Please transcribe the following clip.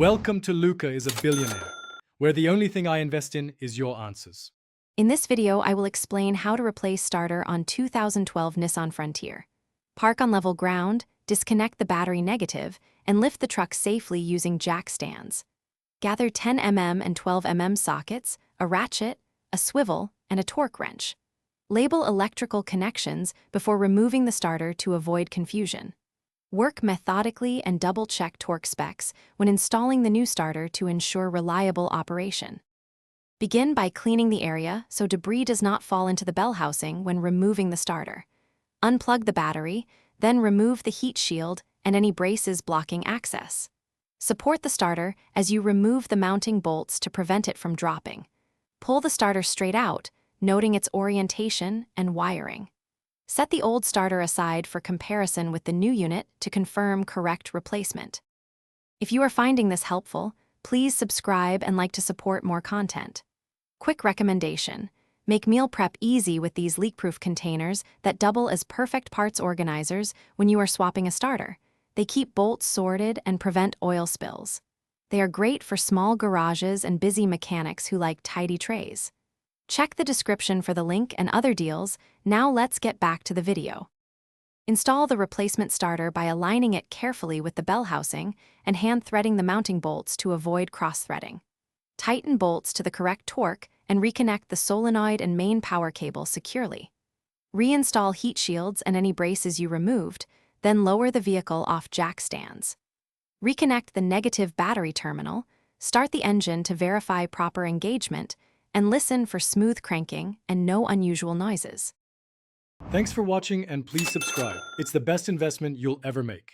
Welcome to Luca is a Billionaire, where the only thing I invest in is your answers. In this video, I will explain how to replace starter on 2012 Nissan Frontier. Park on level ground, disconnect the battery negative, and lift the truck safely using jack stands. Gather 10 mm and 12 mm sockets, a ratchet, a swivel, and a torque wrench. Label electrical connections before removing the starter to avoid confusion. Work methodically and double-check torque specs when installing the new starter to ensure reliable operation. Begin by cleaning the area so debris does not fall into the bell housing when removing the starter. Unplug the battery, then remove the heat shield and any braces blocking access. Support the starter as you remove the mounting bolts to prevent it from dropping. Pull the starter straight out, noting its orientation and wiring. Set the old starter aside for comparison with the new unit to confirm correct replacement. If you are finding this helpful, please subscribe and like to support more content. Quick recommendation: make meal prep easy with these leak-proof containers that double as perfect parts organizers when you are swapping a starter. They keep bolts sorted and prevent oil spills. They are great for small garages and busy mechanics who like tidy trays. Check the description for the link and other deals. Now let's get back to the video. Install the replacement starter by aligning it carefully with the bell housing and hand-threading the mounting bolts to avoid cross-threading. Tighten bolts to the correct torque and reconnect the solenoid and main power cable securely. Reinstall heat shields and any braces you removed, then lower the vehicle off jack stands. Reconnect the negative battery terminal, start the engine to verify proper engagement, and listen for smooth cranking and no unusual noises. Thanks for watching and please subscribe. It's the best investment you'll ever make.